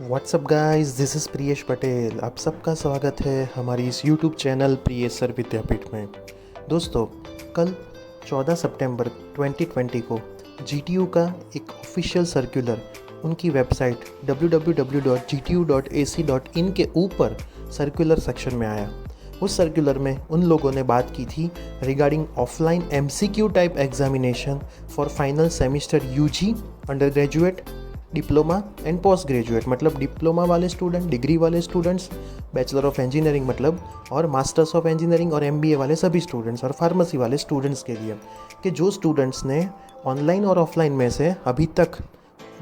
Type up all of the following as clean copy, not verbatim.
WhatsApp guys, this is Priyesh Patel. आप सबका स्वागत है हमारी इस यूट्यूब चैनल प्रियेशर विद्यापीठ में। दोस्तों, कल 14 सितंबर 2020 को GTU का एक ऑफिशियल सर्कुलर उनकी वेबसाइट www.gtu.ac.in के ऊपर सर्कुलर सेक्शन में आया। उस सर्कुलर में उन लोगों ने बात की थी regarding offline MCQ type examination for final semester UG, under graduate, diploma and post graduate, मतलब डिप्लोमा वाले स्टूडेंट, डिग्री वाले स्टूडेंट्स, बैचलर ऑफ इंजीनियरिंग मतलब, और मास्टर्स ऑफ इंजीनियरिंग और MBA वाले सभी स्टूडेंट्स, और फार्मेसी वाले स्टूडेंट्स के लिए कि जो स्टूडेंट्स ने ऑनलाइन और ऑफलाइन में से अभी तक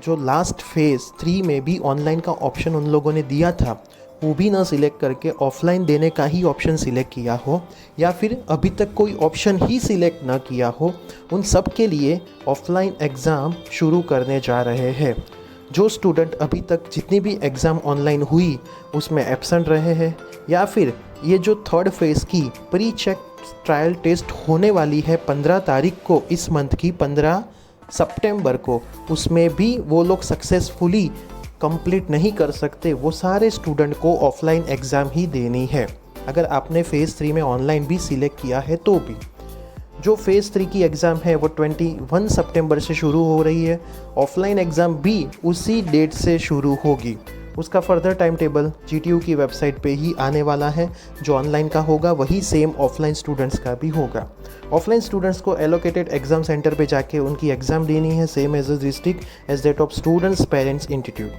जो लास्ट फेज़ 3 में भी ऑनलाइन का ऑप्शन उन लोगों ने दिया था वो भी ना सिलेक्ट करके ऑफलाइन देने का ही ऑप्शन सिलेक्ट किया हो, या फिर अभी तक कोई ऑप्शन ही सिलेक्ट ना किया हो, उन सब के लिए ऑफलाइन एग्ज़ाम शुरू करने जा रहे हैं। जो स्टूडेंट अभी तक जितनी भी एग्ज़ाम ऑनलाइन हुई उसमें एब्सेंट रहे हैं, या फिर ये जो थर्ड फेज़ की प्री चेक ट्रायल टेस्ट होने वाली है 15 तारीख को, इस मंथ की 15 सितंबर को, उसमें भी वो लोग सक्सेसफुली कंप्लीट नहीं कर सकते, वो सारे स्टूडेंट को ऑफलाइन एग्ज़ाम ही देनी है। अगर आपने फ़ेज़ 3 में ऑनलाइन भी सिलेक्ट किया है तो भी जो फ़ेज़ 3 की एग्ज़ाम है वो 21 सितंबर से शुरू हो रही है। ऑफलाइन एग्ज़ाम भी उसी डेट से शुरू होगी। उसका फर्दर टाइम टेबल GTU की वेबसाइट पे ही आने वाला है। जो ऑनलाइन का होगा वही सेम ऑफलाइन स्टूडेंट्स का भी होगा। ऑफलाइन स्टूडेंट्स को एलोकेटेड एग्ज़ाम सेंटर पे जाके उनकी एग्ज़ाम देनी है, same as district as that of students parents institute.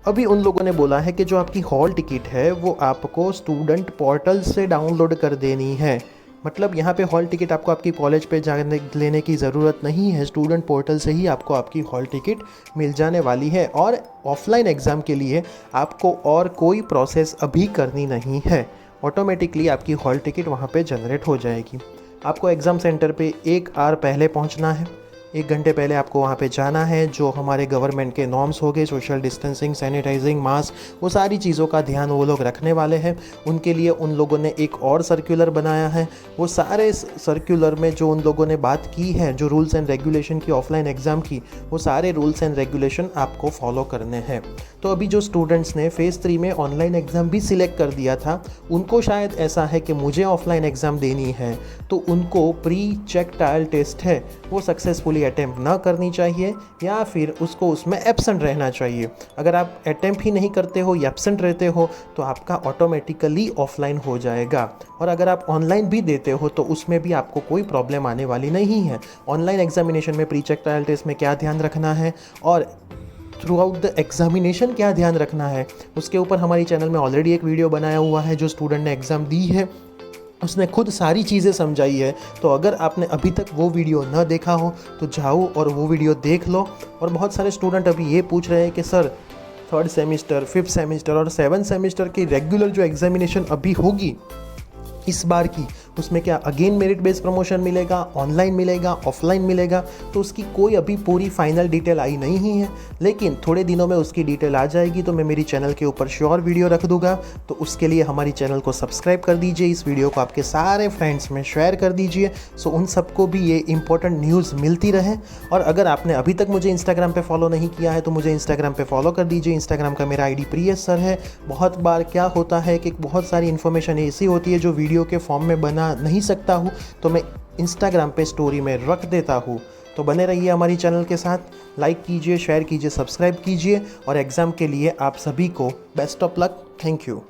अभी उन लोगों ने बोला है कि जो आपकी हॉल टिकट है वो आपको स्टूडेंट पोर्टल से डाउनलोड कर देनी है। मतलब यहाँ पे हॉल टिकट आपको आपकी कॉलेज पे जाने लेने की ज़रूरत नहीं है, स्टूडेंट पोर्टल से ही आपको आपकी हॉल टिकट मिल जाने वाली है। और ऑफलाइन एग्ज़ाम के लिए आपको और कोई प्रोसेस अभी करनी नहीं है, ऑटोमेटिकली आपकी हॉल टिकट वहाँ पे जनरेट हो जाएगी। आपको एग्ज़ाम सेंटर पे 1 आवर पहले पहुँचना है, 1 घंटे पहले आपको वहाँ पे जाना है। जो हमारे गवर्नमेंट के नॉर्म्स हो गए, सोशल डिस्टेंसिंग, सैनिटाइजिंग, मास्क, वो सारी चीज़ों का ध्यान वो लोग रखने वाले हैं। उनके लिए उन लोगों ने एक और सर्कुलर बनाया है। वो सारे सर्कुलर में जो उन लोगों ने बात की है, जो रूल्स एंड रेगुलेशन की ऑफलाइन एग्ज़ाम की, वो सारे रूल्स एंड रेगुलेशन आपको फॉलो करने हैं। तो अभी जो स्टूडेंट्स ने फ़ेज़ 3 में ऑनलाइन एग्ज़ाम भी सिलेक्ट कर दिया था, उनको शायद ऐसा है कि मुझे ऑफलाइन एग्ज़ाम देनी है, तो उनको प्री चेक ट्रायल टेस्ट है वो सक्सेसफुली अटैम्प्ट ना करनी चाहिए, या फिर उसको उसमें एब्सेंट रहना चाहिए। अगर आप अटैम्प्ट ही नहीं करते हो या एब्सेंट रहते हो तो आपका ऑटोमेटिकली ऑफलाइन हो जाएगा। और अगर आप ऑनलाइन भी देते हो तो उसमें भी आपको कोई प्रॉब्लम आने वाली नहीं है। ऑनलाइन एग्जामिनेशन में प्री चेक ट्रायल टेस्ट में क्या ध्यान रखना है और थ्रू आउट द एग्जामिनेशन क्या ध्यान रखना है, उसके ऊपर हमारी चैनल में ऑलरेडी एक वीडियो बनाया हुआ है। जो स्टूडेंट ने एग्ज़ाम दी है उसने खुद सारी चीज़ें समझाई है। तो अगर आपने अभी तक वो वीडियो ना देखा हो तो जाओ और वो वीडियो देख लो। और बहुत सारे स्टूडेंट अभी ये पूछ रहे हैं कि sir 3rd semester, 5th semester और 7th सेमिस्टर की रेगुलर जो एग्जामिनेशन अभी होगी इस बार की, उसमें क्या अगेन मेरिट बेस्ड प्रमोशन मिलेगा, ऑनलाइन मिलेगा, ऑफलाइन मिलेगा? तो उसकी कोई अभी पूरी फाइनल डिटेल आई नहीं है, लेकिन थोड़े दिनों में उसकी डिटेल आ जाएगी तो मैं मेरी चैनल के ऊपर श्योर वीडियो रख दूंगा। तो उसके लिए हमारी चैनल को सब्सक्राइब कर दीजिए, इस वीडियो को आपके सारे फ्रेंड्स में शेयर कर दीजिए, सो उन सबको भी ये इंपॉर्टेंट न्यूज़ मिलती रहे। और अगर आपने अभी तक मुझे इंस्टाग्राम पर फॉलो नहीं किया है तो मुझे इंस्टाग्राम पर फॉलो कर दीजिए। इंस्टाग्राम का मेरा ID प्रियेशर है। बहुत बार क्या होता है कि बहुत सारी इन्फॉर्मेशन ऐसी होती है जो वीडियो के फॉर्म में बना नहीं सकता हूँ, तो मैं इंस्टाग्राम पे स्टोरी में रख देता हूँ। तो बने रहिए हमारी चैनल के साथ, लाइक कीजिए, शेयर कीजिए, सब्सक्राइब कीजिए। और एग्ज़ाम के लिए आप सभी को best of luck. Thank you.